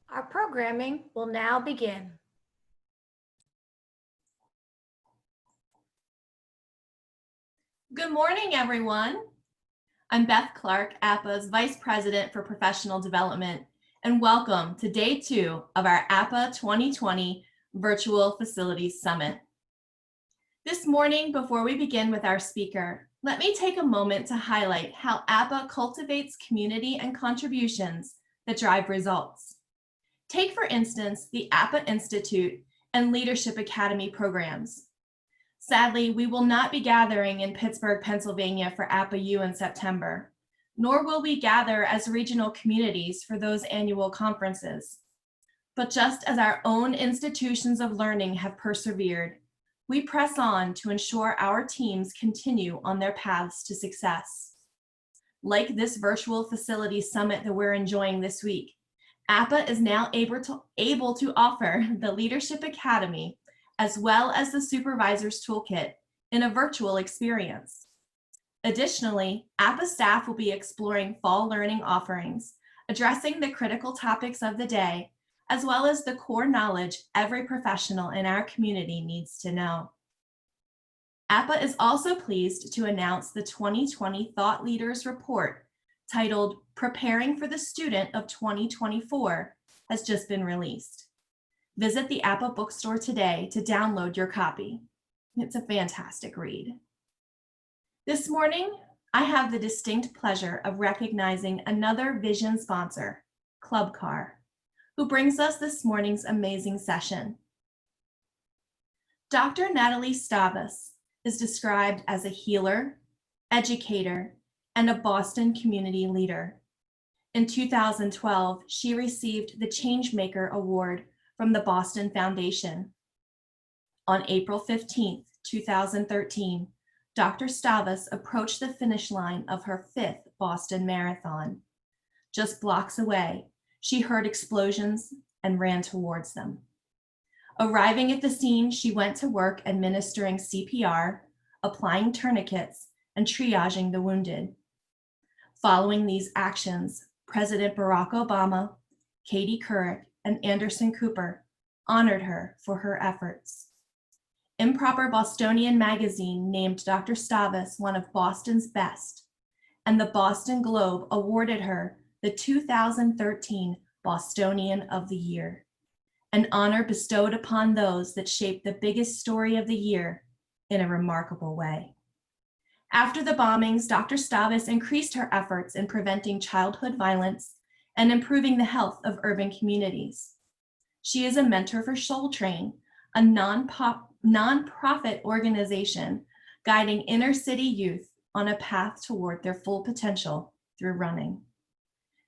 Our programming will now begin. Good morning, everyone. I'm Beth Clark, APA's Vice President for Professional Development, and welcome to Day 2 of our APA 2020 Virtual Facilities Summit. This morning, before we begin with our speaker, let me take a moment to highlight how APA cultivates community and contributions that drive results. Take, for instance, the APA Institute and Leadership Academy programs. Sadly, we will not be gathering in Pittsburgh, Pennsylvania for APA U in September, nor will we gather as regional communities for those annual conferences. But just as our own institutions of learning have persevered, we press on to ensure our teams continue on their paths to success. Like this virtual facility summit that we're enjoying this week, APA is now able to offer the Leadership Academy as well as the Supervisor's Toolkit in a virtual experience. Additionally, APA staff will be exploring fall learning offerings, addressing the critical topics of the day, as well as the core knowledge every professional in our community needs to know. APA is also pleased to announce the 2020 Thought Leaders Report titled Preparing for the Student of 2024 has just been released. Visit the APA bookstore today to download your copy. It's a fantastic read. This morning, I have the distinct pleasure of recognizing another Vision sponsor, Club Car, who brings us this morning's amazing session. Dr. Natalie Stavas is described as a healer, educator, and a Boston community leader. In 2012, she received the Changemaker Award from the Boston Foundation. On April 15, 2013, Dr. Stavas approached the finish line of her 5th Boston Marathon. Just blocks away, she heard explosions and ran towards them. Arriving at the scene, she went to work administering CPR, applying tourniquets, and triaging the wounded. Following these actions, President Barack Obama, Katie Couric, and Anderson Cooper honored her for her efforts. Improper Bostonian magazine named Dr. Stavas one of Boston's best, and the Boston Globe awarded her the 2013 Bostonian of the Year, an honor bestowed upon those that shaped the biggest story of the year in a remarkable way. After the bombings, Dr. Stavas increased her efforts in preventing childhood violence and improving the health of urban communities. She is a mentor for Soul Train, a nonprofit organization guiding inner city youth on a path toward their full potential through running.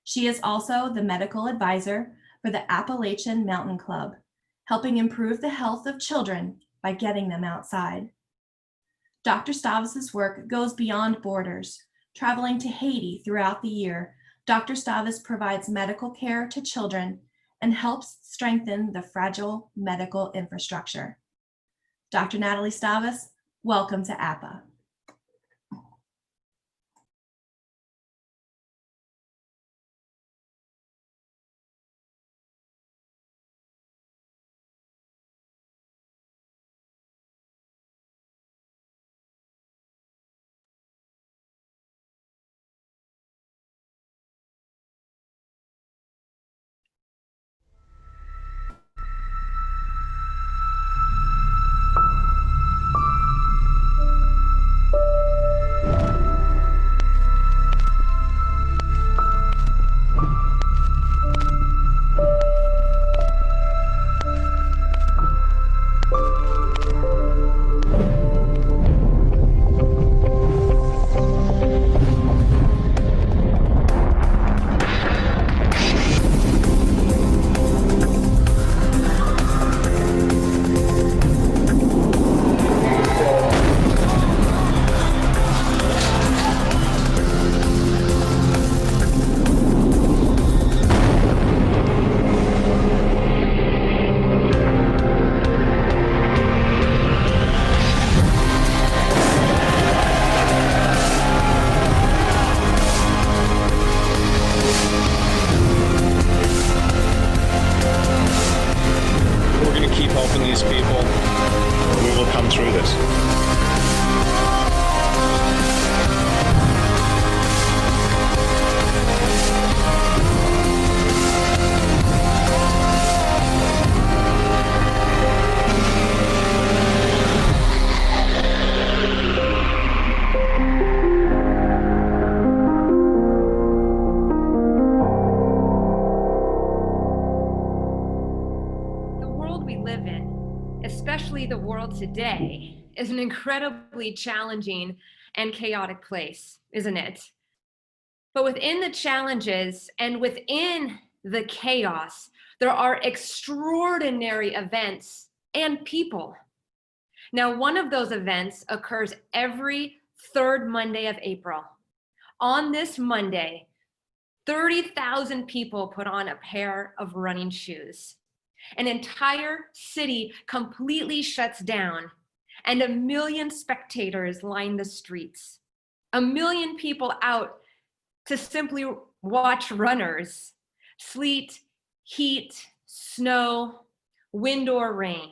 She is also the medical advisor for the Appalachian Mountain Club, helping improve the health of children by getting them outside. Dr. Stavas' work goes beyond borders, traveling to Haiti throughout the year. Dr. Stavas provides medical care to children and helps strengthen the fragile medical infrastructure. Dr. Natalie Stavas, welcome to APA. world today is an incredibly challenging and chaotic place, isn't it? But within the challenges and within the chaos, there are extraordinary events and people. Now, one of those events occurs every third Monday of April. On this Monday, 30,000 people put on a pair of running shoes. An entire city completely shuts down, and 1 million spectators line the streets. 1 million people out to simply watch runners. Sleet, heat, snow, wind or rain,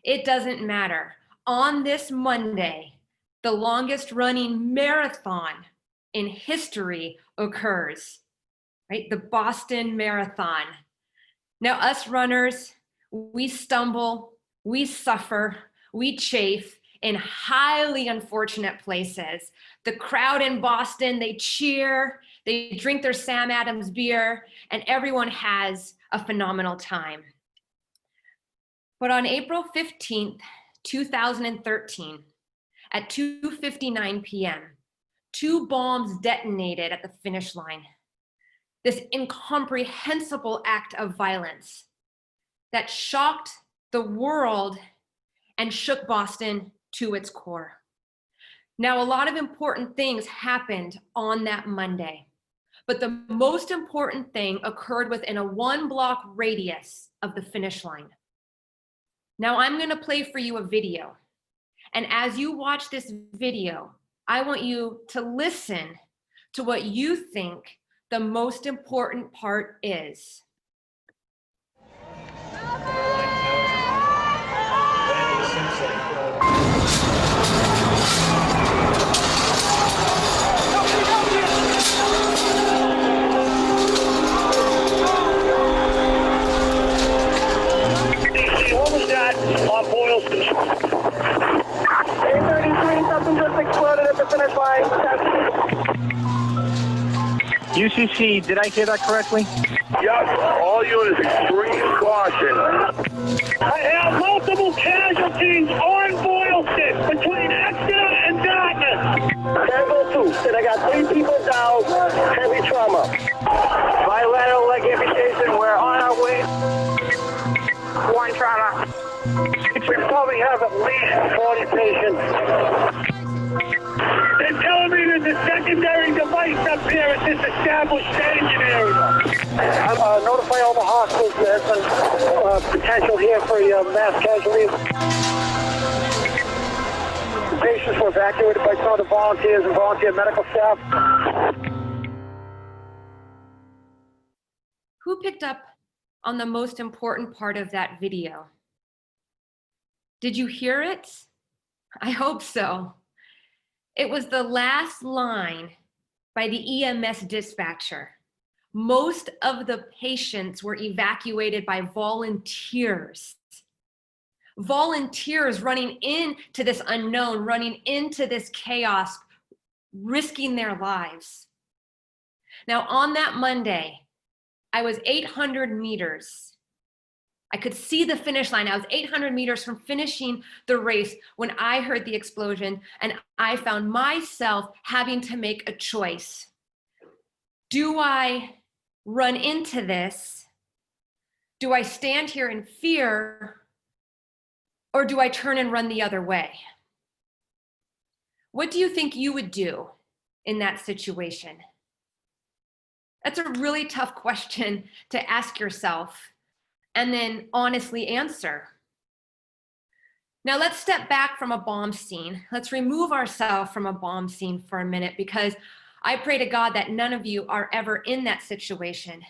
it doesn't matter. On this Monday, the longest running marathon in history occurs, right? The Boston Marathon. Now, us runners, we stumble, we suffer, we chafe in highly unfortunate places. The crowd in Boston, they cheer, they drink their Sam Adams beer, and everyone has a phenomenal time. But on April 15th, 2013, at 2:59 p.m., 2 bombs detonated at the finish line. This incomprehensible act of violence that shocked the world and shook Boston to its core. Now, a lot of important things happened on that Monday, but the most important thing occurred within a 1-block radius of the finish line. Now, I'm going to play for you a video. And as you watch this video, I want you to listen to what you think the most important part is. What was that on Boylston? 8:33, something just exploded at the finish line. UCC, did I hear that correctly? Yes, all units, extreme caution. I have multiple casualties on Boylston between Exeter and Dartmouth. Level 2, and I got 3 people down, heavy trauma. Bilateral leg amputation, we're on our way. 1 trauma. We probably have at least 40 patients. They're telling me there's a secondary device up here at this established staging area. I'm notify all the hospitals there's some potential here for mass casualties. The patients were evacuated by some of the volunteers and volunteer medical staff. Who picked up on the most important part of that video? Did you hear it? I hope so. It was the last line by the EMS dispatcher. Most of the patients were evacuated by volunteers. Volunteers running into this unknown, running into this chaos, risking their lives. Now, on that Monday, I was 800 meters. I could see the finish line. I was 800 meters from finishing the race when I heard the explosion, and I found myself having to make a choice. Do I run into this? Do I stand here in fear? Or do I turn and run the other way? What do you think you would do in that situation? That's a really tough question to ask yourself and then honestly answer. Now let's step back from a bomb scene. Let's remove ourselves from a bomb scene for a minute, because I pray to God that none of you are ever in that situation.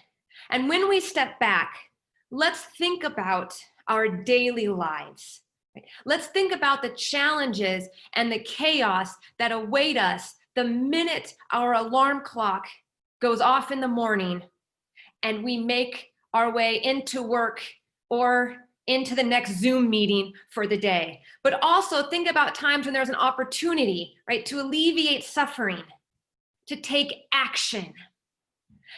And when we step back, let's think about our daily lives. Let's think about the challenges and the chaos that await us the minute our alarm clock goes off in the morning and we make our way into work or into the next Zoom meeting for the day. But also think about times when there's an opportunity, right, to alleviate suffering, to take action.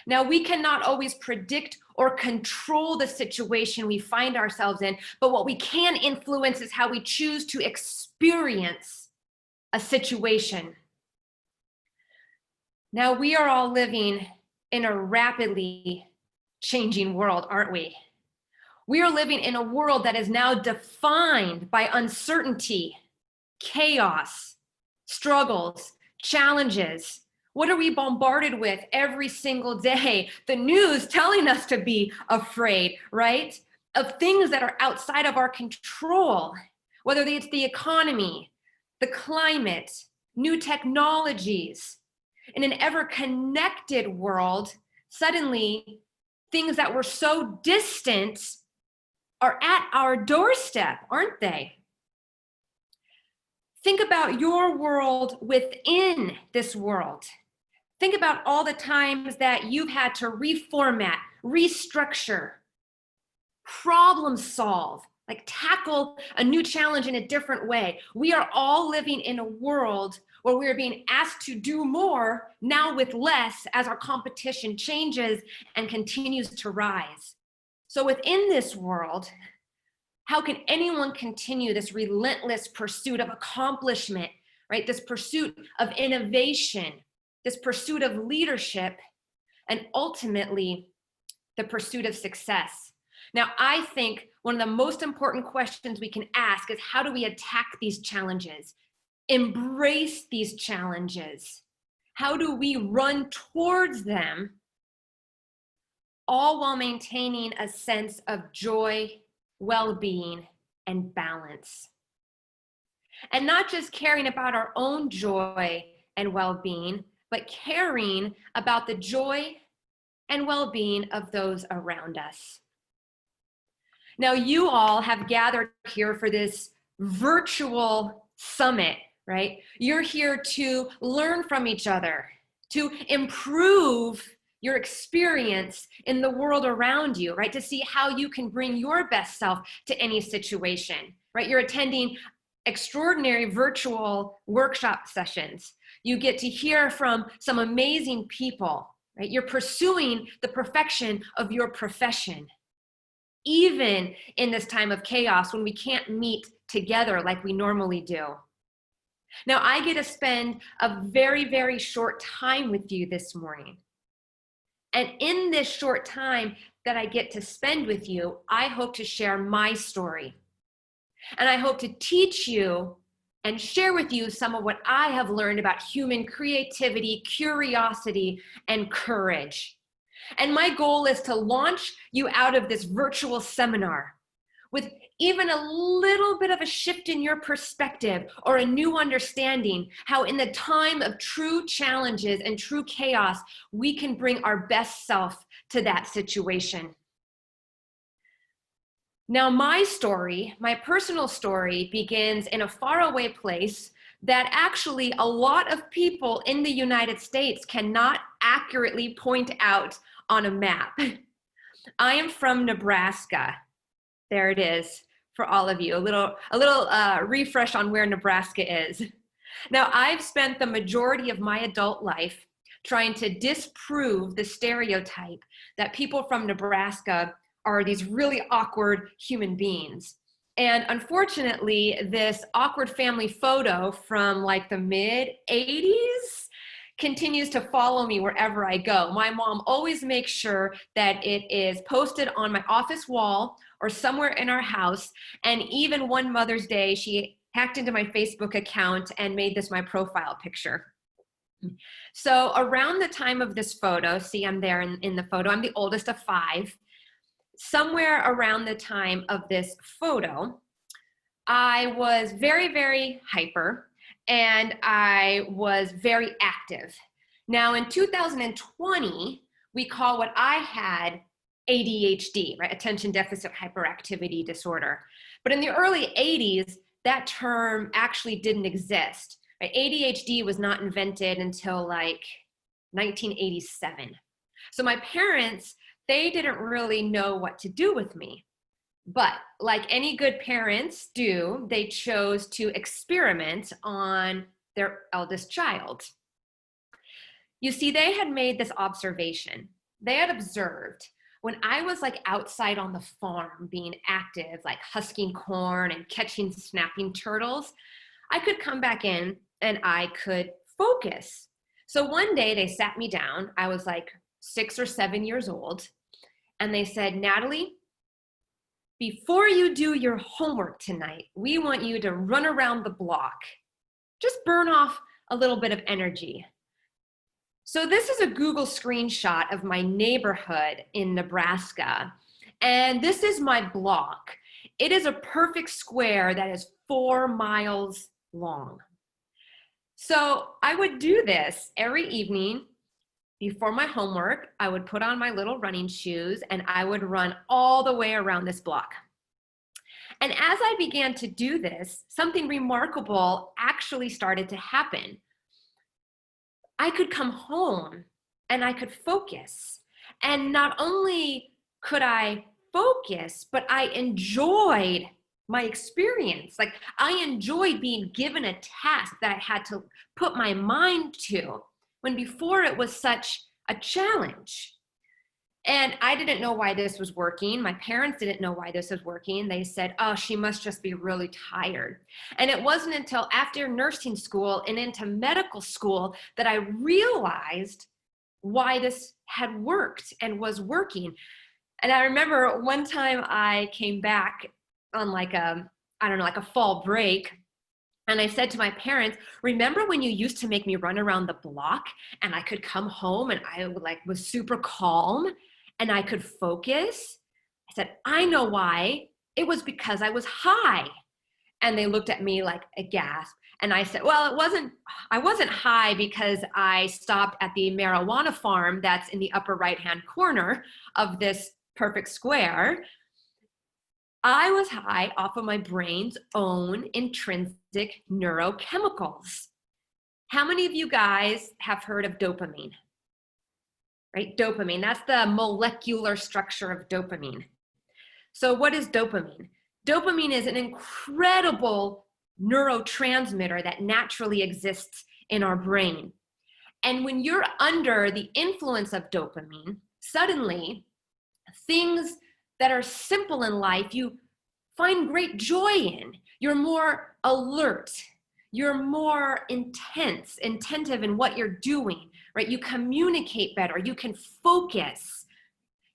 Now, we cannot always predict or control the situation we find ourselves in, but what we can influence is how we choose to experience a situation. Now, we are all living in a rapidly changing world, aren't we? We are living in a world that is now defined by uncertainty, chaos, struggles, challenges. What are we bombarded with every single day? The news telling us to be afraid, right? Of things that are outside of our control, whether it's the economy, the climate, new technologies. In an ever-connected world, suddenly things that were so distant are at our doorstep, aren't they? Think about your world within this world. Think about all the times that you've had to reformat, restructure, problem solve, like tackle a new challenge in a different way. We are all living in a world where we are being asked to do more now with less as our competition changes and continues to rise. So within this world, how can anyone continue this relentless pursuit of accomplishment, right? This pursuit of innovation, this pursuit of leadership, and ultimately the pursuit of success. Now, I think one of the most important questions we can ask is, how do we attack these challenges? Embrace these challenges? How do we run towards them, all while maintaining a sense of joy, well-being, and balance? And not just caring about our own joy and well-being, but caring about the joy and well-being of those around us. Now, you all have gathered here for this virtual summit, right? You're here to learn from each other, to improve your experience in the world around you, right? To see how you can bring your best self to any situation, right? You're attending extraordinary virtual workshop sessions. You get to hear from some amazing people, right? You're pursuing the perfection of your profession, even in this time of chaos when we can't meet together like we normally do. Now, I get to spend a very, very short time with you this morning. And in this short time that I get to spend with you, I hope to share my story. And I hope to teach you and share with you some of what I have learned about human creativity, curiosity, and courage. And my goal is to launch you out of this virtual seminar with even a little bit of a shift in your perspective or a new understanding how in the time of true challenges and true chaos, we can bring our best self to that situation. Now, my story, my personal story, begins in a faraway place that actually a lot of people in the United States cannot accurately point out on a map. I am from Nebraska. There it is for all of you, a little refresh on where Nebraska is. Now, I've spent the majority of my adult life trying to disprove the stereotype that people from Nebraska are these really awkward human beings. And unfortunately, this awkward family photo from like the mid-'80s continues to follow me wherever I go. My mom always makes sure that it is posted on my office wall or somewhere in our house. And even one Mother's Day, she hacked into my Facebook account and made this my profile picture. So around the time of this photo, see I'm there in the photo, I'm the oldest of 5. Somewhere around the time of this photo, I was very, very hyper and I was very active. Now in 2020, we call what I had ADHD, right? Attention Deficit Hyperactivity Disorder. But in the early 80s, that term actually didn't exist. Right? ADHD was not invented until like 1987. So my parents, they didn't really know what to do with me. But like any good parents do, they chose to experiment on their eldest child. You see, they had made this observation they had observed when I was like outside on the farm being active, like husking corn and catching snapping turtles, I could come back in and I could focus. So one day they sat me down. I was like 6 or 7 years old. And they said, Natalie, before you do your homework tonight, we want you to run around the block. Just burn off a little bit of energy. So this is a Google screenshot of my neighborhood in Nebraska. And this is my block. It is a perfect square that is 4 miles long. So I would do this every evening before my homework. I would put on my little running shoes and I would run all the way around this block. And as I began to do this, something remarkable actually started to happen. I could come home and I could focus. And not only could I focus, but I enjoyed my experience. Like I enjoyed being given a task that I had to put my mind to, when before it was such a challenge. And I didn't know why this was working. My parents didn't know why this was working. They said, oh, she must just be really tired. And it wasn't until after nursing school and into medical school that I realized why this had worked and was working. And I remember one time I came back on like a fall break. And I said to my parents, remember when you used to make me run around the block and I could come home and I was super calm and I could focus? I said, I know why. It was because I was high. And they looked at me like a gasp. And I said, well, I wasn't high because I stopped at the marijuana farm that's in the upper right-hand corner of this perfect square. I was high off of my brain's own intrinsic neurochemicals. How many of you guys have heard of dopamine? Right? Dopamine, that's the molecular structure of dopamine. So what is dopamine? Dopamine is an incredible neurotransmitter that naturally exists in our brain. And when you're under the influence of dopamine, suddenly things that are simple in life, you find great joy in. You're more alert. You're more attentive in what you're doing, right? You communicate better. You can focus.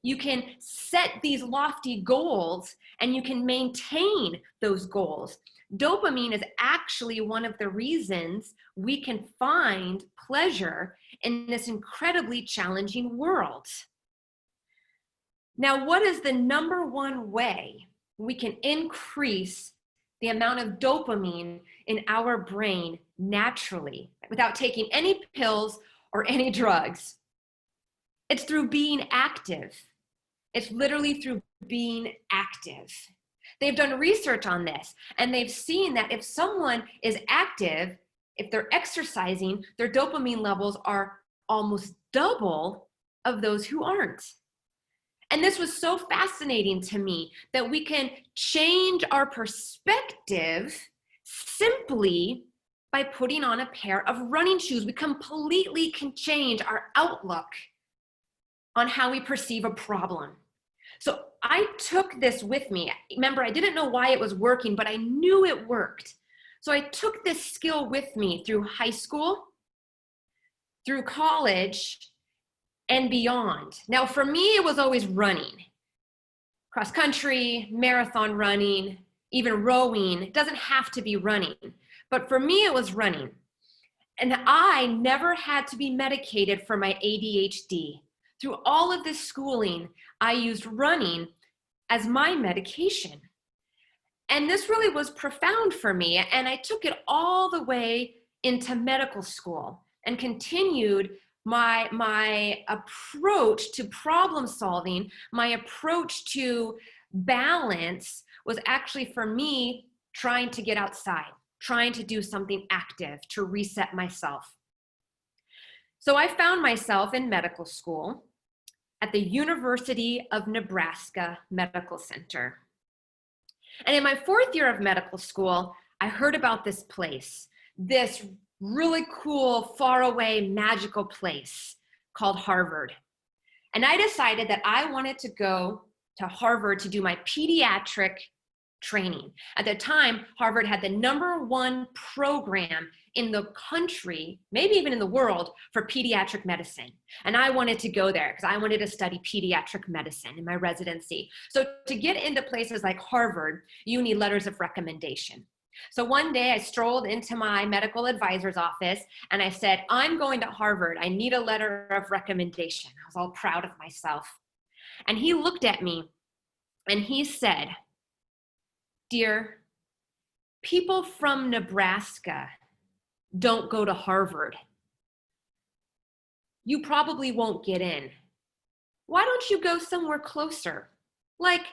You can set these lofty goals and you can maintain those goals. Dopamine is actually one of the reasons we can find pleasure in this incredibly challenging world. Now, what is the number one way we can increase the amount of dopamine in our brain naturally without taking any pills or any drugs? It's through being active. It's literally through being active. They've done research on this, and they've seen that if someone is active, if they're exercising, their dopamine levels are almost double of those who aren't. And this was so fascinating to me that we can change our perspective simply by putting on a pair of running shoes. We completely can change our outlook on how we perceive a problem. So I took this with me. Remember, I didn't know why it was working, but I knew it worked. So I took this skill with me through high school, through college, and beyond. Now, for me, it was always running. Cross country, marathon running, even rowing. It doesn't have to be running. But for me, it was running. And I never had to be medicated for my ADHD. Through all of this schooling, I used running as my medication. And this really was profound for me. And I took it all the way into medical school and continued my approach to problem solving, my approach to balance was actually for me trying to get outside, trying to do something active to reset myself. So I found myself in medical school at the University of Nebraska Medical Center. And in my 4th year of medical school, I heard about this place, this really cool, faraway, magical place called Harvard. And I decided that I wanted to go to Harvard to do my pediatric training. At the time, Harvard had the #1 program in the country, maybe even in the world, for pediatric medicine. And I wanted to go there because I wanted to study pediatric medicine in my residency. So to get into places like Harvard, you need letters of recommendation. So one day I strolled into my medical advisor's office and I said, I'm going to Harvard. I need a letter of recommendation. I was all proud of myself. And he looked at me and he said, dear, people from Nebraska don't go to Harvard. You probably won't get in. Why don't you go somewhere closer, like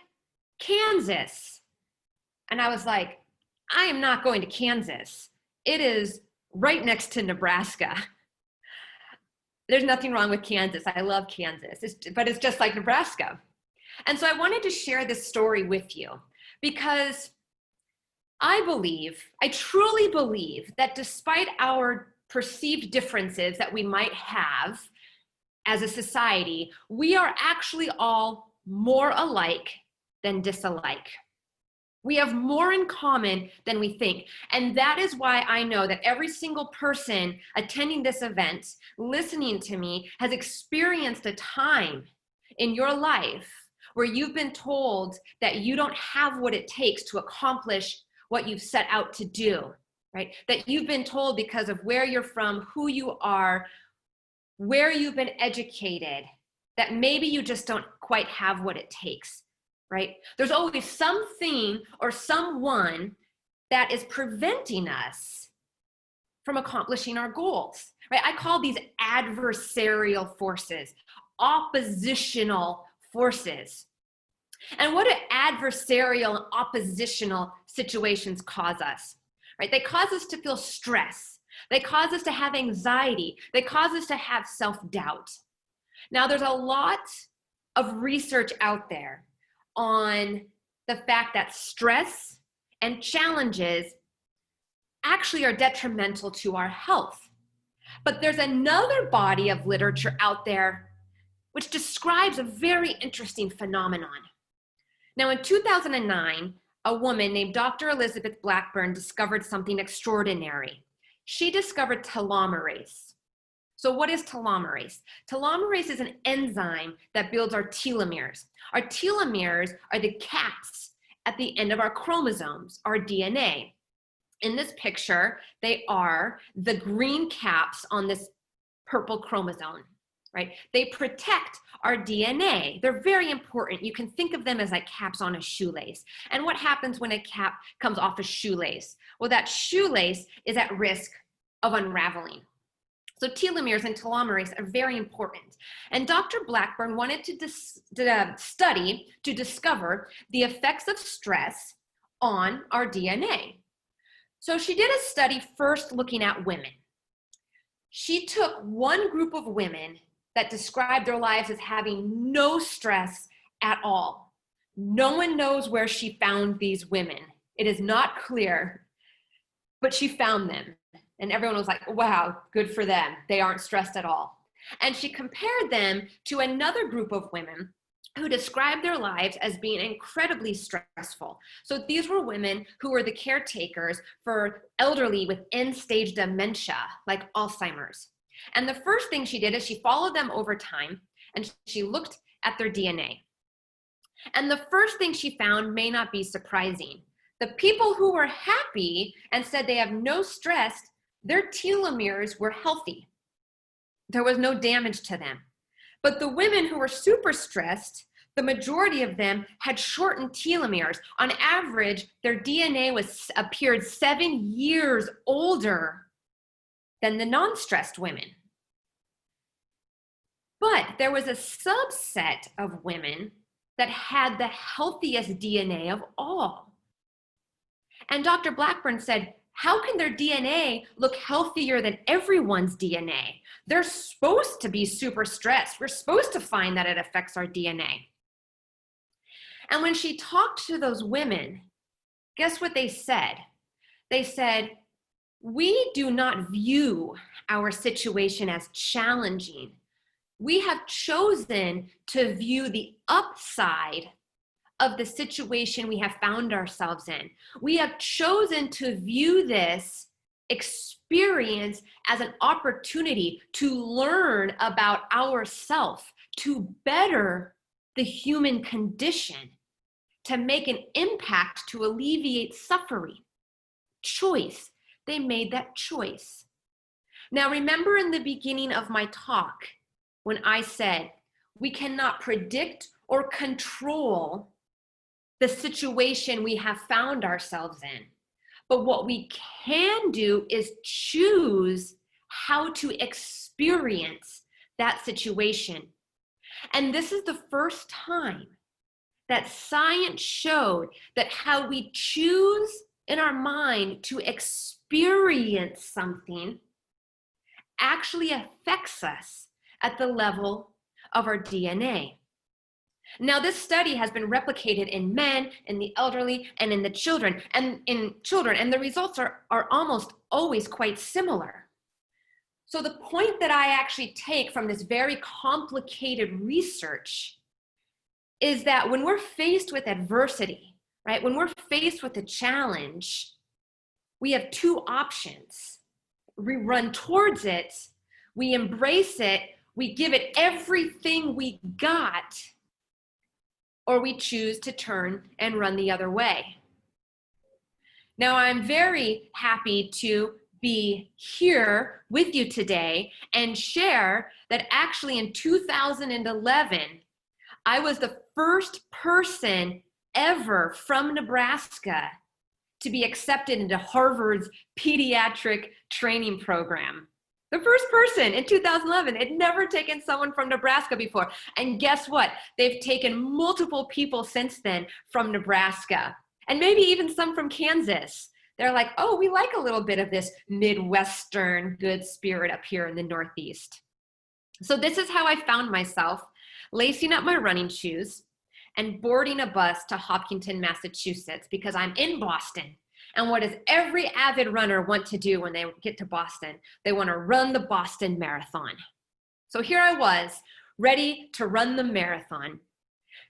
Kansas? And I was like, I am not going to Kansas. It is right next to Nebraska. There's nothing wrong with Kansas. I love Kansas, but it's just like Nebraska. And so I wanted to share this story with you because I truly believe that despite our perceived differences that we might have as a society, we are actually all more alike than disalike. We have more in common than we think. And that is why I know that every single person attending this event, listening to me, has experienced a time in your life where you've been told that you don't have what it takes to accomplish what you've set out to do, right? That you've been told because of where you're from, who you are, where you've been educated, that maybe you just don't quite have what it takes. Right? There's always something or someone that is preventing us from accomplishing our goals, right? I call these adversarial forces, oppositional forces. And what do adversarial and oppositional situations cause us, right? They cause us to feel stress. They cause us to have anxiety. They cause us to have self-doubt. Now, there's a lot of research out there on the fact that stress and challenges actually are detrimental to our health. But there's another body of literature out there which describes a very interesting phenomenon. Now, in 2009, a woman named Dr. Elizabeth Blackburn discovered something extraordinary. She discovered telomerase. So what is telomerase? Telomerase is an enzyme that builds our telomeres. Our telomeres are the caps at the end of our chromosomes, our DNA. In this picture, they are the green caps on this purple chromosome, right? They protect our DNA. They're very important. You can think of them as like caps on a shoelace. And what happens when a cap comes off a shoelace? Well, that shoelace is at risk of unraveling. So telomeres and telomerase are very important. And Dr. Blackburn wanted to study to discover the effects of stress on our DNA. So she did a study first looking at women. She took one group of women that described their lives as having no stress at all. No one knows where she found these women. It is not clear, but she found them. And everyone was like, wow, good for them. They aren't stressed at all. And she compared them to another group of women who described their lives as being incredibly stressful. So these were women who were the caretakers for elderly with end-stage dementia, like Alzheimer's. And the first thing she did is she followed them over time and she looked at their DNA. And the first thing she found may not be surprising. The people who were happy and said they have no stress, their telomeres were healthy. There was no damage to them. But the women who were super stressed, the majority of them had shortened telomeres. On average, their DNA appeared 7 years older than the non-stressed women. But there was a subset of women that had the healthiest DNA of all. And Dr. Blackburn said, how can their DNA look healthier than everyone's DNA? They're supposed to be super stressed. We're supposed to find that it affects our DNA. And when she talked to those women, guess what they said? They said, we do not view our situation as challenging. we have chosen to view the upside of the situation we have found ourselves in. We have chosen to view this experience as an opportunity to learn about ourselves, to better the human condition, to make an impact, to alleviate suffering. Choice. They made that choice. Now, remember in the beginning of my talk when I said we cannot predict or control the situation we have found ourselves in. But what we can do is choose how to experience that situation. And this is the first time that science showed that how we choose in our mind to experience something actually affects us at the level of our DNA. Now, this study has been replicated in men, in the elderly, and in the children, and the results are almost always quite similar. So the point that I actually take from this very complicated research is that when we're faced with adversity, right, when we're faced with a challenge, we have two options. We run towards it, we embrace it, we give it everything we got, or we choose to turn and run the other way. Now, I'm very happy to be here with you today and share that actually in 2011, I was the first person ever from Nebraska to be accepted into Harvard's pediatric training program. The first person in 2011. Had never taken someone from Nebraska before. And guess what? They've taken multiple people since then from Nebraska, and maybe even some from Kansas. They're like, oh, we like a little bit of this Midwestern good spirit up here in the Northeast. So this is how I found myself lacing up my running shoes and boarding a bus to Hopkinton, Massachusetts, because I'm in Boston. And what does every avid runner want to do when they get to Boston? They want to run the Boston Marathon. So here I was, ready to run the marathon.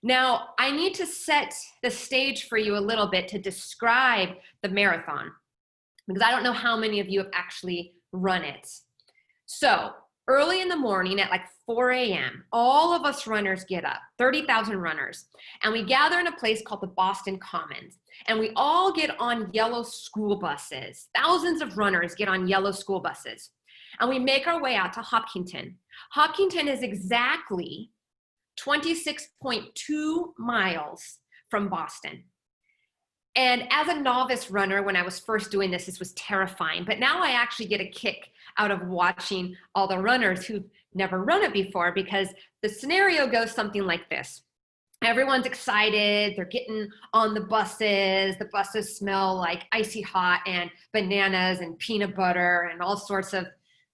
Now, I need to set the stage for you a little bit to describe the marathon, because I don't know how many of you have actually run it. So early in the morning at like 4 a.m., all of us runners get up, 30,000 runners, and we gather in a place called the Boston Commons. And we all get on yellow school buses. Thousands of runners get on yellow school buses. And we make our way out to Hopkinton. Hopkinton is exactly 26.2 miles from Boston. And as a novice runner, when I was first doing this, this was terrifying. But now I actually get a kick out of watching all the runners who've never run it before, because the scenario goes something like this. Everyone's excited, they're getting on the buses smell like icy hot and bananas and peanut butter and all sorts of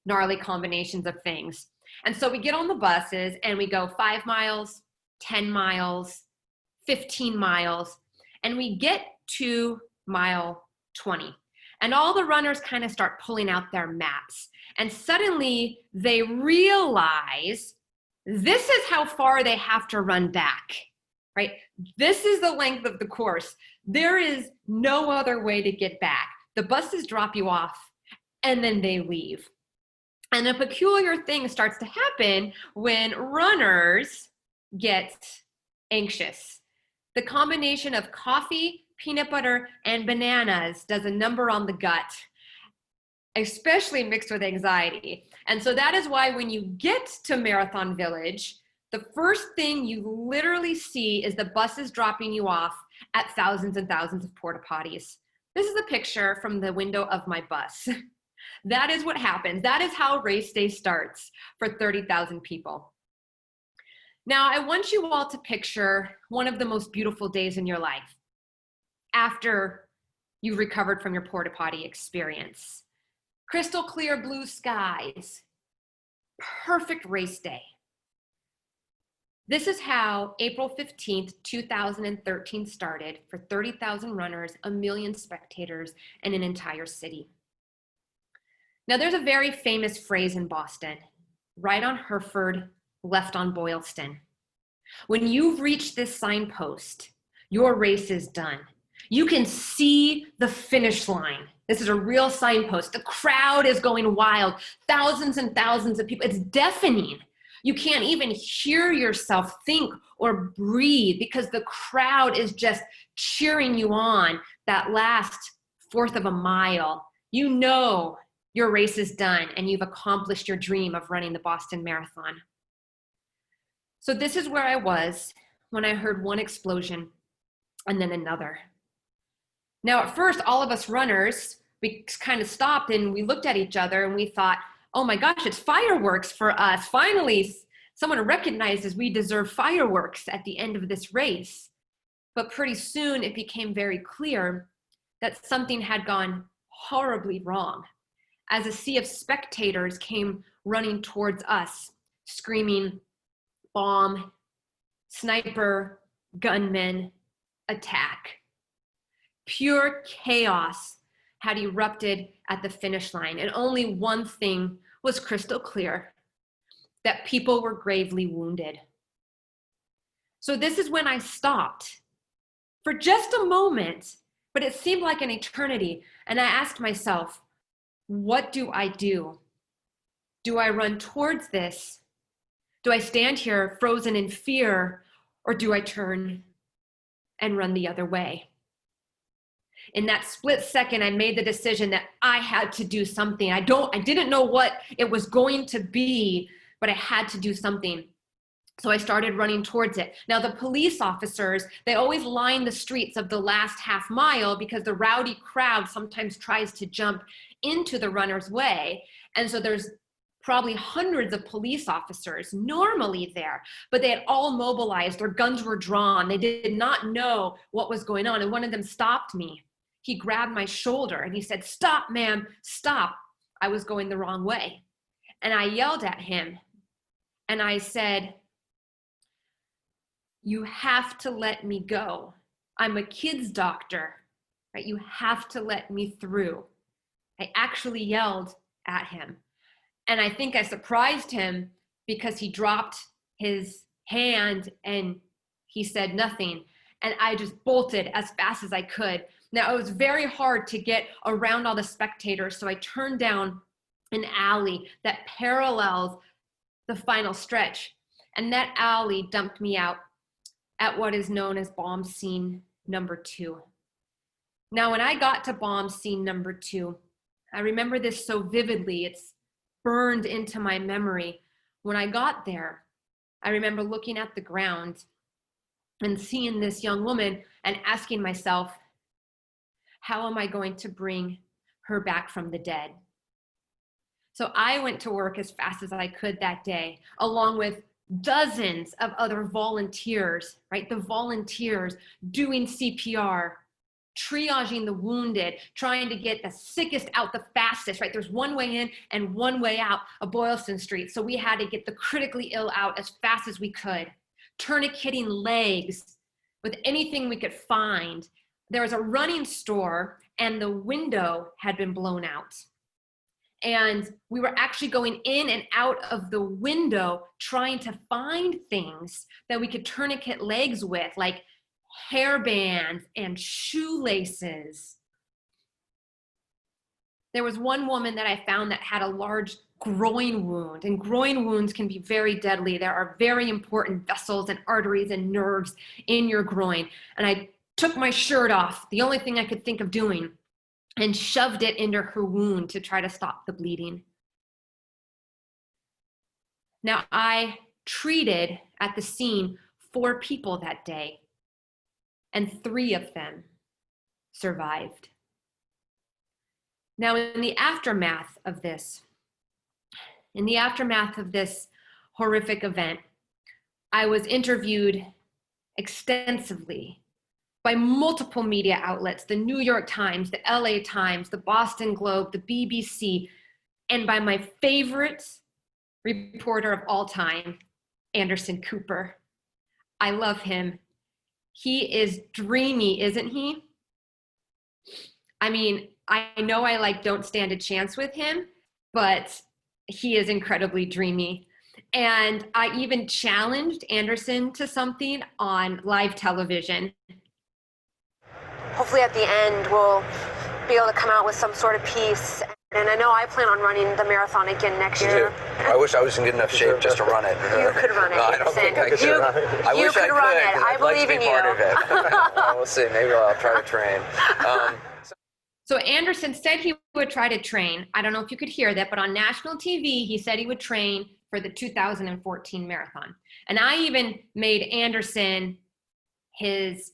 gnarly combinations of things. And so we get on the buses and we go 5 miles, 10 miles, 15 miles, and we get to mile 20. And all the runners kind of start pulling out their maps. And suddenly they realize this is how far they have to run back, right? This is the length of the course. There is no other way to get back. The buses drop you off and then they leave. And a peculiar thing starts to happen when runners get anxious. The combination of coffee, peanut butter, and bananas does a number on the gut, especially mixed with anxiety. And so that is why when you get to Marathon Village, the first thing you literally see is the buses dropping you off at thousands and thousands of porta potties. This is a picture from the window of my bus. That is what happens. That is how race day starts for 30,000 people. Now, I want you all to picture one of the most beautiful days in your life after you've recovered from your porta potty experience. Crystal clear blue skies, perfect race day. This is how April 15th, 2013 started for 30,000 runners, 1 million spectators, and an entire city. Now, there's a very famous phrase in Boston, right on Hereford, left on Boylston. When you've reached this signpost, your race is done. You can see the finish line. This is a real signpost. The crowd is going wild. Thousands and thousands of people. It's deafening. You can't even hear yourself think or breathe because the crowd is just cheering you on that last fourth of a mile. You know your race is done and you've accomplished your dream of running the Boston Marathon. So this is where I was when I heard one explosion and then another. Now, at first, all of us runners, we kind of stopped and we looked at each other and we thought, oh my gosh, it's fireworks for us. Finally, someone recognizes we deserve fireworks at the end of this race. But pretty soon it became very clear that something had gone horribly wrong as a sea of spectators came running towards us, screaming, bomb, sniper, gunman, attack. Pure chaos had erupted at the finish line, and only one thing was crystal clear, that people were gravely wounded. So this is when I stopped for just a moment, but it seemed like an eternity, and I asked myself, what do I do? Do I run towards this? Do I stand here frozen in fear, or do I turn and run the other way? In that split second, I made the decision that I had to do something. I didn't know what it was going to be, but I had to do something. So I started running towards it. Now, the police officers, they always line the streets of the last half mile because the rowdy crowd sometimes tries to jump into the runner's way. And so there's probably hundreds of police officers normally there, but they had all mobilized, their guns were drawn. They did not know what was going on. And one of them stopped me. He grabbed my shoulder and he said, "Stop, ma'am, stop." I was going the wrong way. And I yelled at him and I said, "You have to let me go. I'm a kid's doctor, right? You have to let me through." I actually yelled at him. And I think I surprised him because he dropped his hand and he said nothing. And I just bolted as fast as I could. Now, it was very hard to get around all the spectators, so I turned down an alley that parallels the final stretch. And that alley dumped me out at what is known as bomb scene number 2. Now, when I got to bomb scene number 2, I remember this so vividly. It's burned into my memory. When I got there, I remember looking at the ground and seeing this young woman and asking myself, how am I going to bring her back from the dead? So I went to work as fast as I could that day, along with dozens of other volunteers, right? The volunteers doing CPR, triaging the wounded, trying to get the sickest out the fastest, right? There's one way in and one way out of Boylston Street. So we had to get the critically ill out as fast as we could, tourniqueting legs with anything we could find. There was a running store and the window had been blown out. And we were actually going in and out of the window trying to find things that we could tourniquet legs with, like hairbands and shoelaces. There was one woman that I found that had a large groin wound, and groin wounds can be very deadly. There are very important vessels and arteries and nerves in your groin. And I took my shirt off, the only thing I could think of doing, and shoved it into her wound to try to stop the bleeding. Now, I treated at the scene 4 people that day, and 3 of them survived. Now, in the aftermath of this horrific event, I was interviewed extensively by multiple media outlets, the New York Times, the LA Times, the Boston Globe, the BBC, and by my favorite reporter of all time, Anderson Cooper. I love him. He is dreamy, isn't he? I mean, I know I don't stand a chance with him, but he is incredibly dreamy. And I even challenged Anderson to something on live television. Hopefully at the end we'll be able to come out with some sort of peace. And I know I plan on running the marathon again next year. I wish I was in good enough shape just to run it. You could run it. No, I don't think I could. I You wish I could run could. it. 'Cause I I'd like to believe be in you. part of it. We'll see. Maybe I'll try to train. So Anderson said he would try to train. I don't know if you could hear that, but on national TV, he said he would train for the 2014 marathon. And I even made Anderson his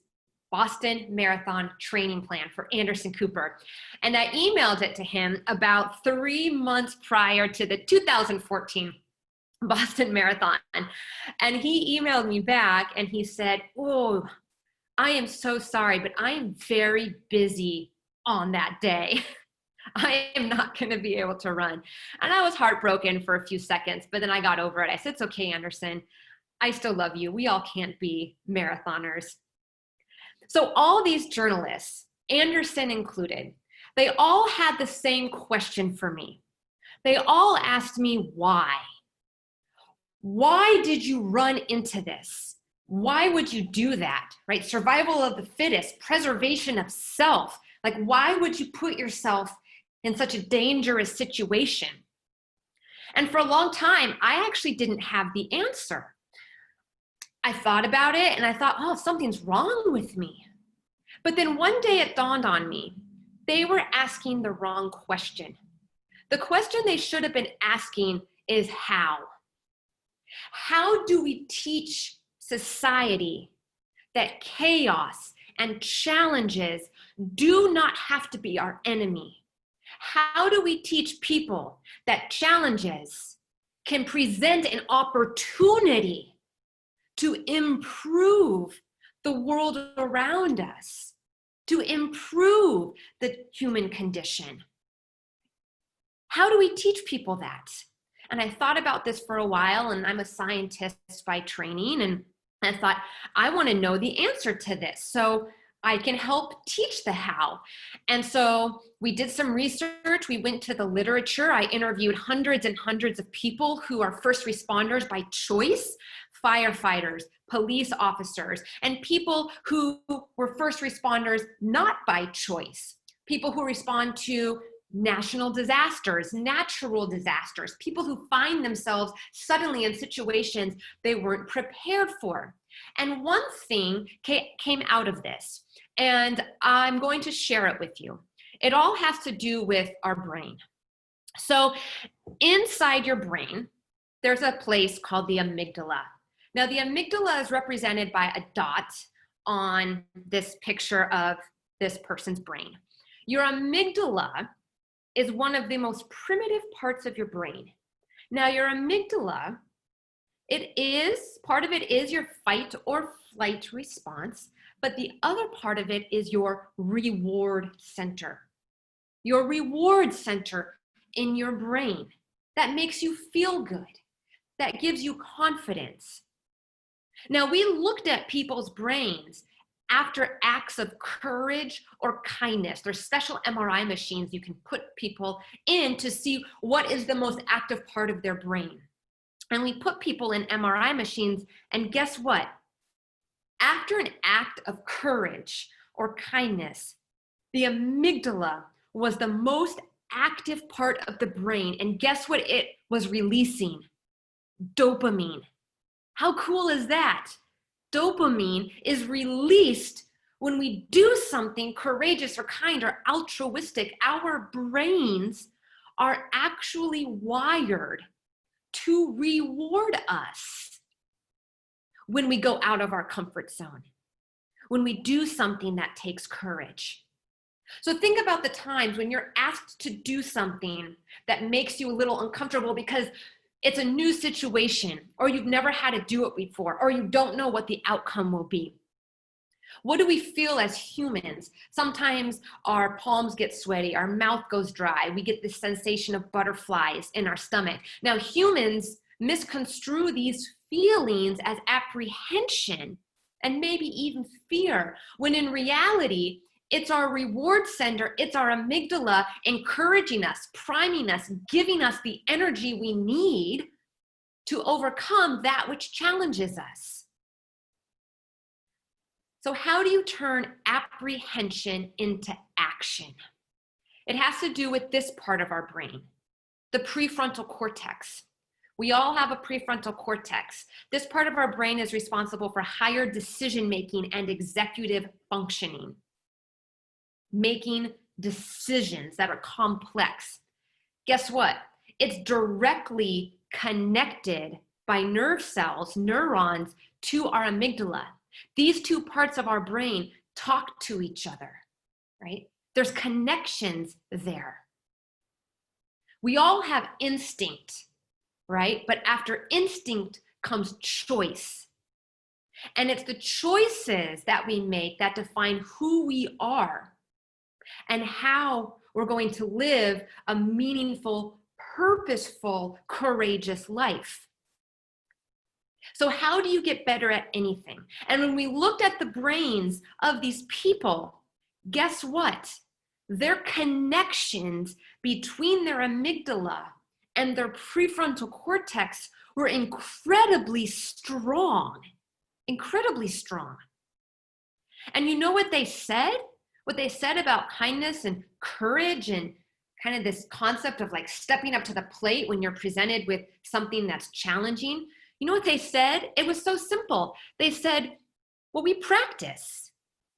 Boston Marathon training plan for Anderson Cooper. And I emailed it to him about 3 months prior to the 2014 Boston Marathon. And he emailed me back and he said, "Oh, I am so sorry, but I am very busy on that day. I am not going to be able to run." And I was heartbroken for a few seconds, but then I got over it. I said, "It's okay, Anderson. I still love you. We all can't be marathoners." So all these journalists, Anderson included, they all had the same question for me. They all asked me why. Why did you run into this? Why would you do that, right? Survival of the fittest, preservation of self. Like, why would you put yourself in such a dangerous situation? And for a long time, I actually didn't have the answer. I thought about it and I thought, oh, something's wrong with me. But then one day it dawned on me, they were asking the wrong question. The question they should have been asking is how? How do we teach society that chaos and challenges do not have to be our enemy? How do we teach people that challenges can present an opportunity to improve the world around us, to improve the human condition? How do we teach people that? And I thought about this for a while, and I'm a scientist by training, and I thought, I want to know the answer to this so I can help teach the how. And so we did some research. We went to the literature. I interviewed hundreds and hundreds of people who are first responders by choice, firefighters, police officers, and people who were first responders not by choice, people who respond to national disasters, natural disasters, people who find themselves suddenly in situations they weren't prepared for. And one thing came out of this, and I'm going to share it with you. It all has to do with our brain. So inside your brain, there's a place called the amygdala. Now, the amygdala is represented by a dot on this picture of this person's brain. Your amygdala is one of the most primitive parts of your brain. Now, your amygdala, part of it is your fight or flight response, but the other part of it is your reward center. Your reward center in your brain that makes you feel good, that gives you confidence. Now, we looked at people's brains after acts of courage or kindness. There's special MRI machines you can put people in to see what is the most active part of their brain. And we put people in MRI machines, and guess what? After an act of courage or kindness, the amygdala was the most active part of the brain. And guess what it was releasing? Dopamine. How cool is that? Dopamine is released when we do something courageous or kind or altruistic. Our brains are actually wired to reward us when we go out of our comfort zone, when we do something that takes courage. So think about the times when you're asked to do something that makes you a little uncomfortable because it's a new situation, or you've never had to do it before, or you don't know what the outcome will be. What do we feel as humans? Sometimes our palms get sweaty, our mouth goes dry, we get this sensation of butterflies in our stomach. Now, humans misconstrue these feelings as apprehension and maybe even fear, when in reality, it's our reward center, it's our amygdala encouraging us, priming us, giving us the energy we need to overcome that which challenges us. So how do you turn apprehension into action? It has to do with this part of our brain, the prefrontal cortex. We all have a prefrontal cortex. This part of our brain is responsible for higher decision-making and executive functioning, making decisions that are complex. Guess what? It's directly connected by nerve cells, neurons, to our amygdala. These two parts of our brain talk to each other, right? There's connections there. We all have instinct, right? But after instinct comes choice. And it's the choices that we make that define who we are and how we're going to live a meaningful, purposeful, courageous life. So how do you get better at anything? And when we looked at the brains of these people, guess what? Their connections between their amygdala and their prefrontal cortex were incredibly strong, incredibly strong. And you know what they said? What they said about kindness and courage and kind of this concept of like stepping up to the plate when you're presented with something that's challenging. You know what they said? It was so simple. They said, well, we practice,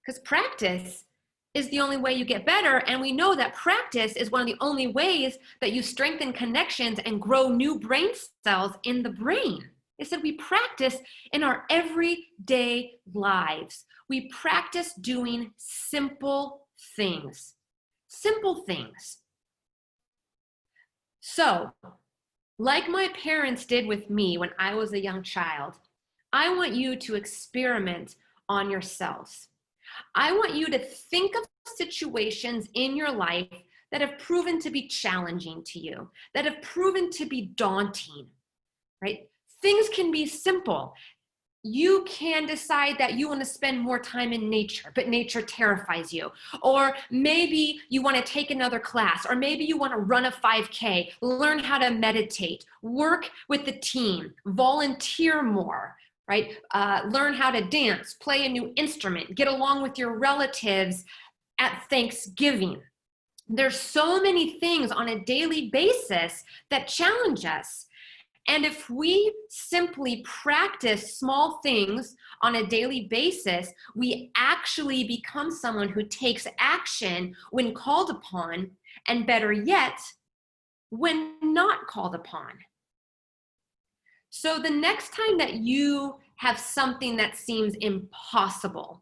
because practice is the only way you get better. And we know that practice is one of the only ways that you strengthen connections and grow new brain cells in the brain. They said we practice in our everyday lives. We practice doing simple things. Simple things. So, like my parents did with me when I was a young child, I want you to experiment on yourselves. I want you to think of situations in your life that have proven to be challenging to you, that have proven to be daunting, right? Things can be simple. You can decide that you want to spend more time in nature, but nature terrifies you. Or maybe you want to take another class, or maybe you want to run a 5K, learn how to meditate, work with the team, volunteer more, right? Learn how to dance, play a new instrument, get along with your relatives at Thanksgiving. There's so many things on a daily basis that challenge us. And if we simply practice small things on a daily basis, we actually become someone who takes action when called upon, and better yet, when not called upon. So the next time that you have something that seems impossible,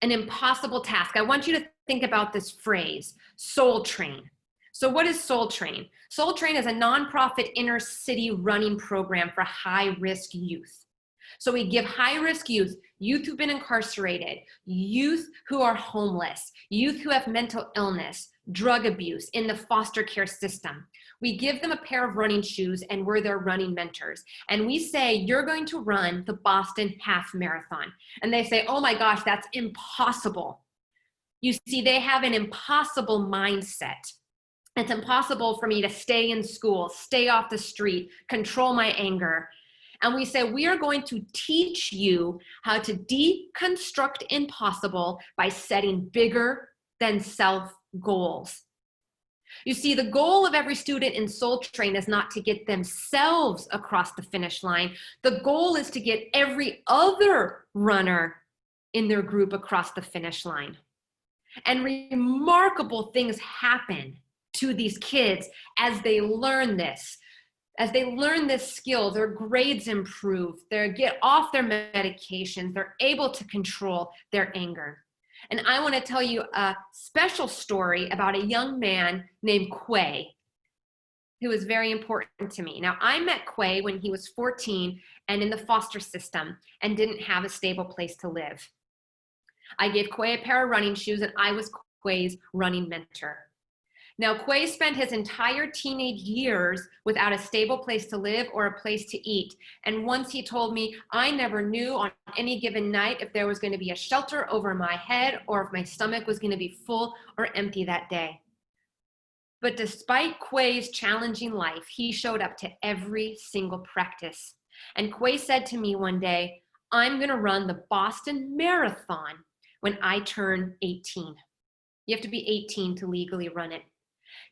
an impossible task, I want you to think about this phrase, Soul Train. So what is Soul Train? Soul Train is a nonprofit inner city running program for high-risk youth. So we give high-risk youth who've been incarcerated, youth who are homeless, youth who have mental illness, drug abuse in the foster care system. We give them a pair of running shoes and we're their running mentors. And we say, you're going to run the Boston Half Marathon. And they say, oh my gosh, that's impossible. You see, they have an impossible mindset. It's impossible for me to stay in school, stay off the street, control my anger. And we say, we are going to teach you how to deconstruct impossible by setting bigger than self goals. You see, the goal of every student in Soul Train is not to get themselves across the finish line. The goal is to get every other runner in their group across the finish line. And remarkable things happen to these kids as they learn this. As they learn this skill, their grades improve, they get off their medications, they're able to control their anger. And I want to tell you a special story about a young man named Quay, who was very important to me. Now, I met Quay when he was 14 and in the foster system and didn't have a stable place to live. I gave Quay a pair of running shoes and I was Quay's running mentor. Now, Quay spent his entire teenage years without a stable place to live or a place to eat. And once he told me, I never knew on any given night if there was going to be a shelter over my head or if my stomach was going to be full or empty that day. But despite Quay's challenging life, he showed up to every single practice. And Quay said to me one day, I'm going to run the Boston Marathon when I turn 18. You have to be 18 to legally run it.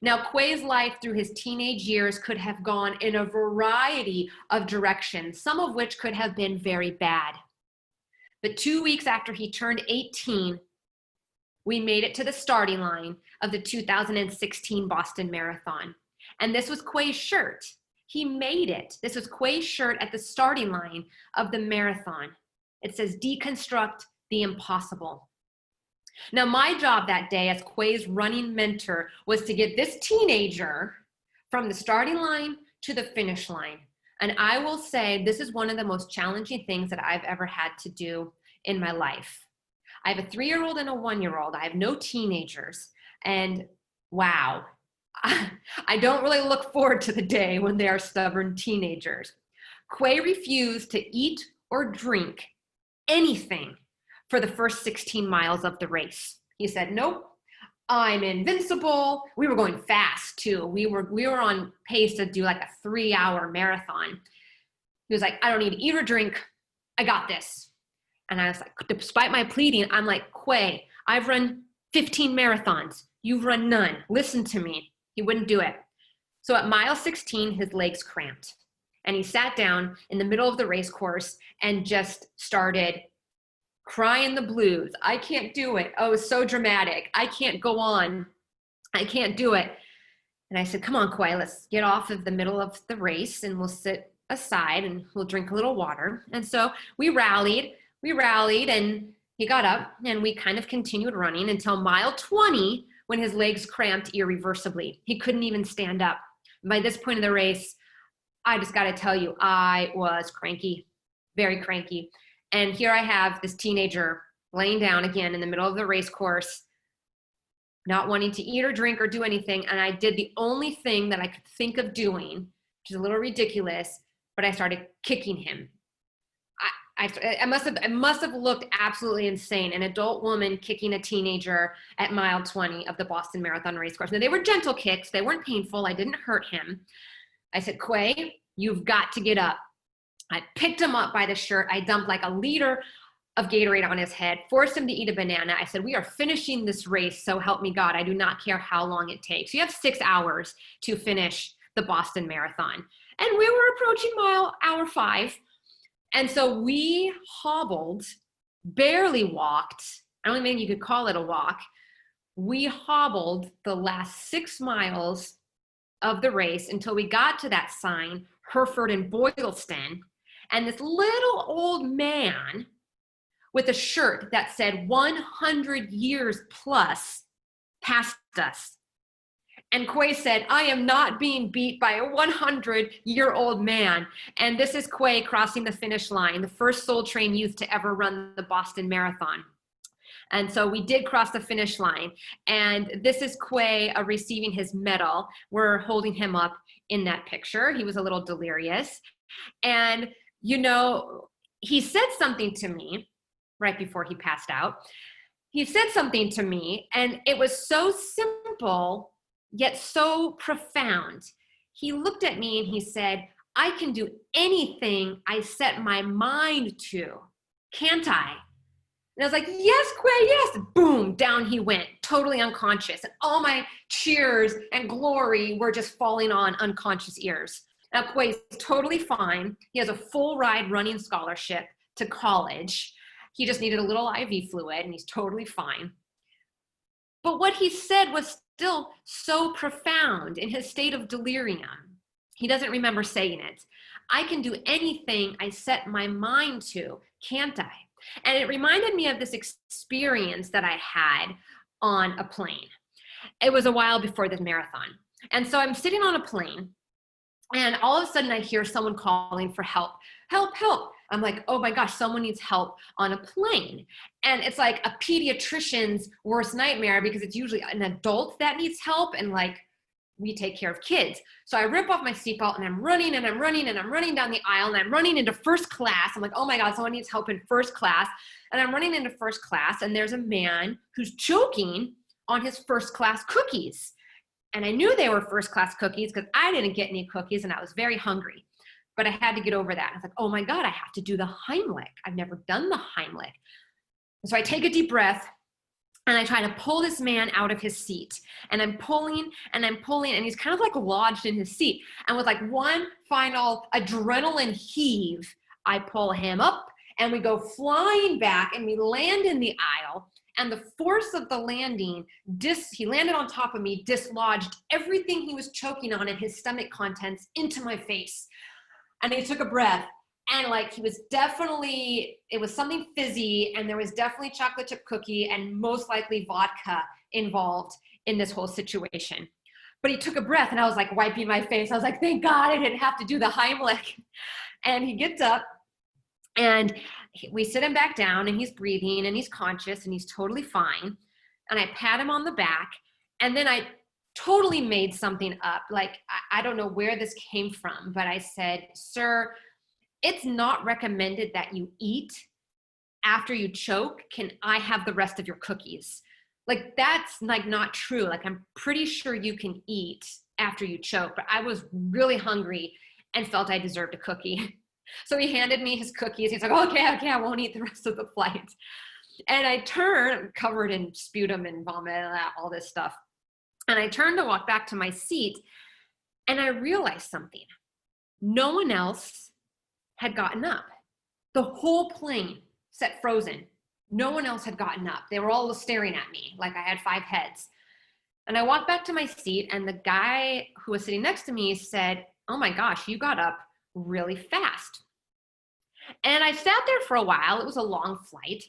Now, Quay's life through his teenage years could have gone in a variety of directions, some of which could have been very bad. But 2 weeks after he turned 18, we made it to the starting line of the 2016 Boston Marathon. And this was Quay's shirt. He made it. This was Quay's shirt at the starting line of the marathon. It says, deconstruct the impossible. Now, my job that day as Quay's running mentor was to get this teenager from the starting line to the finish line. And I will say this is one of the most challenging things that I've ever had to do in my life. I have a 3-year-old and a 1-year-old. I have no teenagers. And wow, I don't really look forward to the day when they are stubborn teenagers. Quay refused to eat or drink anything for the first 16 miles of the race. He said, nope, I'm invincible. We were going fast too. We were on pace to do like a 3-hour marathon. He was like, I don't need to eat or drink. I got this. And I was like, despite my pleading, I'm like, Quay, I've run 15 marathons. You've run none. Listen to me. He wouldn't do it. So at mile 16, his legs cramped. And he sat down in the middle of the race course and just started crying the blues. I can't do it. Oh, it's so dramatic. I can't go on. I can't do it. And I said, come on, Quay, let's get off of the middle of the race and we'll sit aside and we'll drink a little water. And so we rallied and he got up and we kind of continued running until mile 20 when his legs cramped irreversibly. He couldn't even stand up. By this point in the race, I just got to tell you, I was cranky, very cranky. And here I have this teenager laying down again in the middle of the race course, not wanting to eat or drink or do anything. And I did the only thing that I could think of doing, which is a little ridiculous, but I started kicking him. I must have looked absolutely insane, an adult woman kicking a teenager at mile 20 of the Boston Marathon race course. Now, they were gentle kicks. They weren't painful. I didn't hurt him. I said, Quay, you've got to get up. I picked him up by the shirt. I dumped like a liter of Gatorade on his head, forced him to eat a banana. I said, we are finishing this race, so help me God. I do not care how long it takes. You have 6 hours to finish the Boston Marathon. And we were approaching hour 5. And so we hobbled, barely walked. I don't think you could call it a walk. We hobbled the last 6 miles of the race until we got to that sign, Hereford and Boylston. And this little old man with a shirt that said 100 years plus passed us. And Quay said, I am not being beat by a 100-year-old man. And this is Quay crossing the finish line, the first Soul Train youth to ever run the Boston Marathon. And so we did cross the finish line. And this is Quay receiving his medal. We're holding him up in that picture. He was a little delirious. And, you know, he said something to me right before he passed out. He said something to me, and it was so simple, yet so profound. He looked at me and he said, I can do anything I set my mind to, can't I? And I was like, yes, Quay, yes. Boom, down he went, totally unconscious. And all my cheers and glory were just falling on unconscious ears. Now, Quay's totally fine. He has a full ride running scholarship to college. He just needed a little IV fluid and he's totally fine. But what he said was still so profound in his state of delirium. He doesn't remember saying it. I can do anything I set my mind to, can't I? And it reminded me of this experience that I had on a plane. It was a while before this marathon. And so I'm sitting on a plane and all of a sudden I hear someone calling for help. Help, help. I'm like, oh my gosh, someone needs help on a plane. And it's like a pediatrician's worst nightmare because it's usually an adult that needs help and like we take care of kids. So I rip off my seatbelt and I'm running and I'm running and I'm running down the aisle and I'm running into first class. I'm like, oh my God, someone needs help in first class. And I'm running into first class and there's a man who's choking on his first class cookies. And I knew they were first class cookies because I didn't get any cookies and I was very hungry. but I had to get over that. I was like, oh my God, I have to do the Heimlich. I've never done the Heimlich. So I take a deep breath and I try to pull this man out of his seat. And I'm pulling and I'm pulling, and he's kind of like lodged in his seat. And with like one final adrenaline heave, I pull him up and we go flying back and we land in the aisle. And the force of the landing, he landed on top of me, dislodged everything he was choking on and his stomach contents into my face. And he took a breath, and like he was definitely, it was something fizzy, and there was definitely chocolate chip cookie and most likely vodka involved in this whole situation. But he took a breath, and I was like wiping my face. I was like, thank God I didn't have to do the Heimlich. And he gets up, and we sit him back down, and he's breathing and he's conscious and he's totally fine. And I pat him on the back, and then I totally made something up. Like, I don't know where this came from, but I said, sir, it's not recommended that you eat after you choke. Can I have the rest of your cookies? Like, that's like not true. Like, I'm pretty sure you can eat after you choke, but I was really hungry and felt I deserved a cookie. So he handed me his cookies. He's like, okay, I won't eat the rest of the flight. And I turn, covered in sputum and vomit, all this stuff. And I turned to walk back to my seat, and I realized something. No one else had gotten up. The whole plane sat frozen. No one else had gotten up. They were all staring at me like I had 5 heads. And I walked back to my seat, and the guy who was sitting next to me said, oh my gosh, you got up really fast. And I sat there for a while. It was a long flight.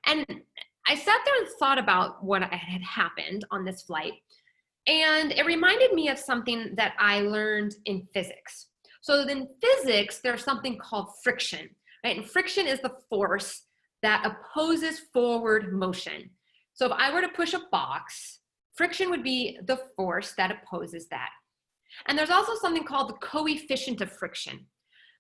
And I sat there and thought about what had happened on this flight. And it reminded me of something that I learned in physics. So in physics, there's something called friction, right? And friction is the force that opposes forward motion. So if I were to push a box, friction would be the force that opposes that. And there's also something called the coefficient of friction.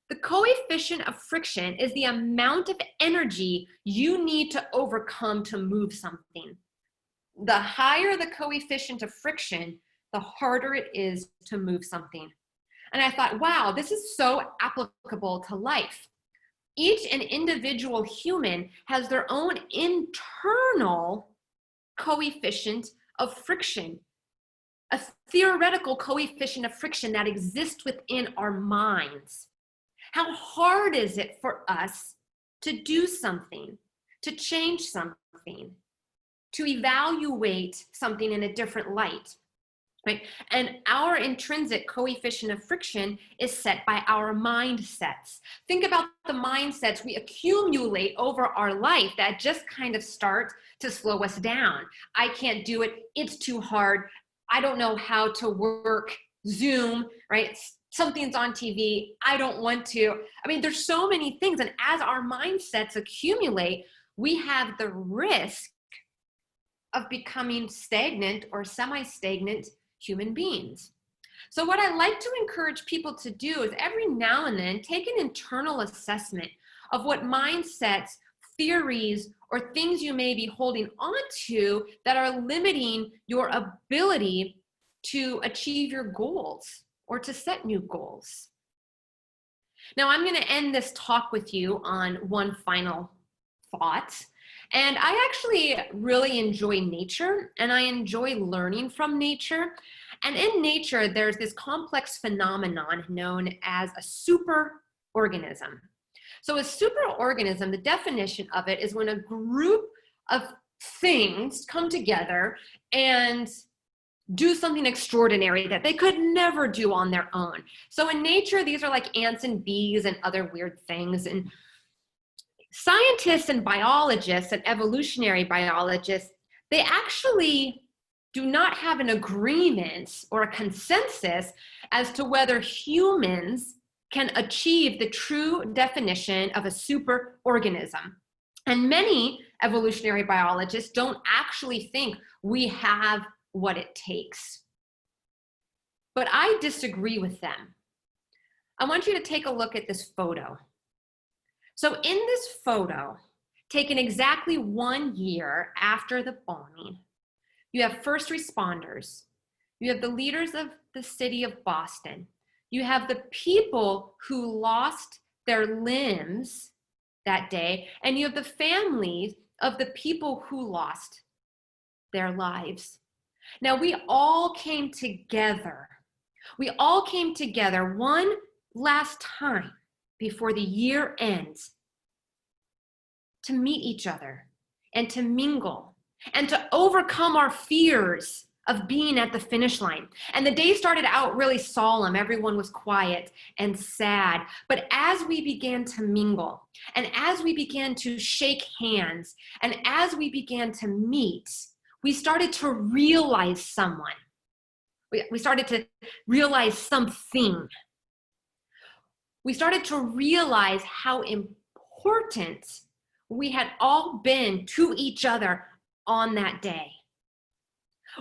The coefficient of friction is the amount of energy you need to overcome to move something. The higher the coefficient of friction, the harder it is to move something. And I thought, wow, this is so applicable to life. Each and individual human has their own internal coefficient of friction, a theoretical coefficient of friction that exists within our minds. How hard is it for us to do something, to change something, to evaluate something in a different light, right? And our intrinsic coefficient of friction is set by our mindsets. Think about the mindsets we accumulate over our life that just kind of start to slow us down. I can't do it. It's too hard. I don't know how to work Zoom, right? Something's on TV. I don't want to. I mean, there's so many things. And as our mindsets accumulate, we have the risk of becoming stagnant or semi-stagnant human beings. So what I like to encourage people to do is every now and then take an internal assessment of what mindsets, theories, or things you may be holding on to that are limiting your ability to achieve your goals or to set new goals. Now, I'm going to end this talk with you on one final thought. And I actually really enjoy nature, and I enjoy learning from nature. And in nature, there's this complex phenomenon known as a superorganism. So a superorganism, the definition of it is when a group of things come together and do something extraordinary that they could never do on their own. So in nature, these are like ants and bees and other weird things. And scientists and biologists and evolutionary biologists, they actually do not have an agreement or a consensus as to whether humans can achieve the true definition of a superorganism. And many evolutionary biologists don't actually think we have what it takes. But I disagree with them. I want you to take a look at this photo. So in this photo, taken exactly 1 year after the bombing, you have first responders, you have the leaders of the city of Boston, You have the people who lost their limbs that day, and you have the families of the people who lost their lives. Now, we all came together. We all came together one last time before the year ends to meet each other and to mingle and to overcome our fears of being at the finish line. And the day started out really solemn. Everyone was quiet and sad. But as we began to mingle, and as we began to shake hands, and as we began to meet, we started to realize someone. We started to realize something. We started to realize how important we had all been to each other on that day.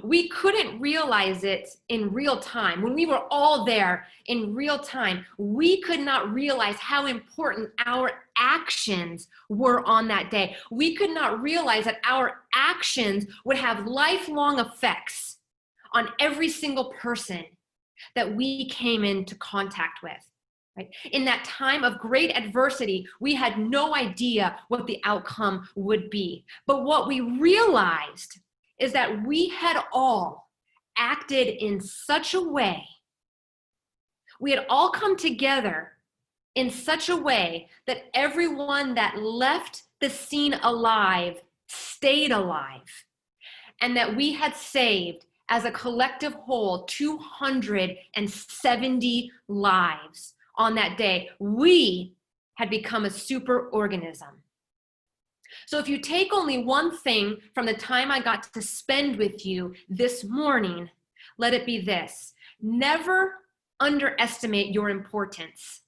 We couldn't realize it in real time. When we were all there in real time, we could not realize how important our actions were on that day. We could not realize that our actions would have lifelong effects on every single person that we came into contact with. Right? In that time of great adversity, we had no idea what the outcome would be. But what we realized is that we had all acted in such a way, we had all come together in such a way that everyone that left the scene alive stayed alive, and that we had saved, as a collective whole, 270 lives on that day. We had become a superorganism. So if you take only one thing from the time I got to spend with you this morning, let it be this: never underestimate your importance.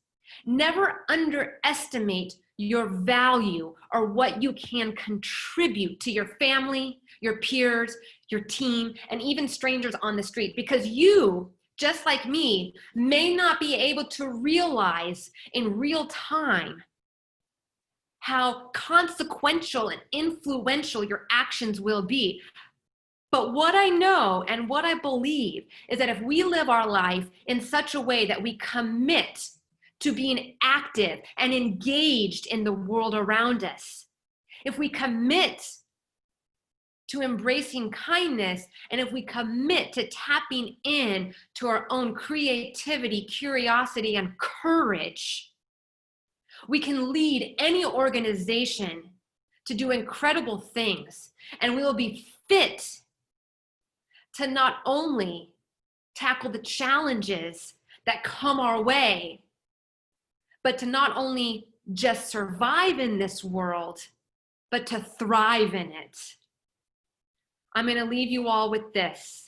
Never underestimate your value or what you can contribute to your family, your peers, your team, and even strangers on the street, because you, just like me, may not be able to realize in real time how consequential and influential your actions will be. But what I know and what I believe is that if we live our life in such a way that we commit to being active and engaged in the world around us, if we commit to embracing kindness, and if we commit to tapping in to our own creativity, curiosity, and courage, we can lead any organization to do incredible things, and we will be fit to not only tackle the challenges that come our way, but to not only just survive in this world, but to thrive in it. I'm going to leave you all with this.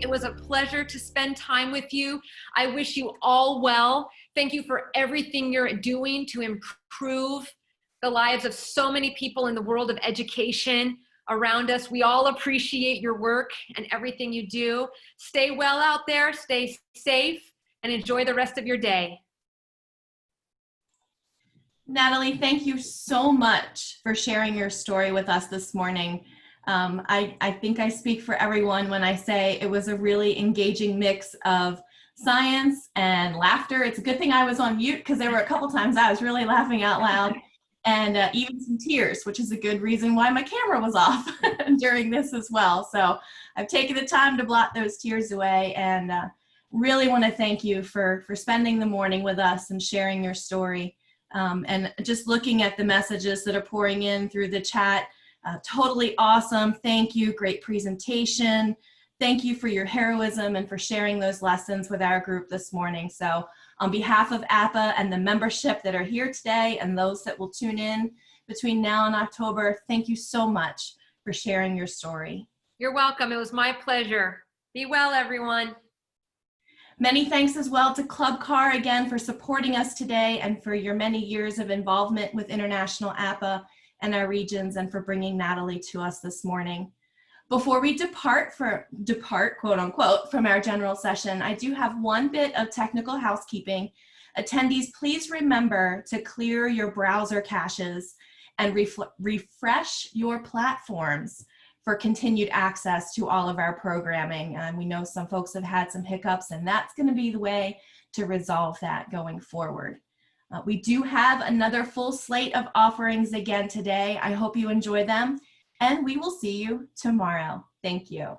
It was a pleasure to spend time with you. I wish you all well. Thank you for everything you're doing to improve the lives of so many people in the world of education around us. We all appreciate your work and everything you do. Stay well out there, stay safe, and enjoy the rest of your day. Natalie, thank you so much for sharing your story with us this morning. I think I speak for everyone when I say it was a really engaging mix of science and laughter. It's a good thing I was on mute, because there were a couple times I was really laughing out loud, and even some tears, which is a good reason why my camera was off during this as well. So I've taken the time to blot those tears away, and really want to thank you for spending the morning with us and sharing your story. And just looking at the messages that are pouring in through the chat, totally awesome. Thank you. Great presentation. Thank you for your heroism and for sharing those lessons with our group this morning. So on behalf of APA and the membership that are here today and those that will tune in between now and October, thank you so much for sharing your story. You're welcome. It was my pleasure. Be well, everyone. Many thanks as well to Club Car again for supporting us today and for your many years of involvement with International APA and our regions and for bringing Natalie to us this morning. Before we depart, quote unquote, from our general session, I do have one bit of technical housekeeping. Attendees, please remember to clear your browser caches and refresh your platforms for continued access to all of our programming. We know some folks have had some hiccups, and that's going to be the way to resolve that going forward. We do have another full slate of offerings again today. I hope you enjoy them, and we will see you tomorrow. Thank you.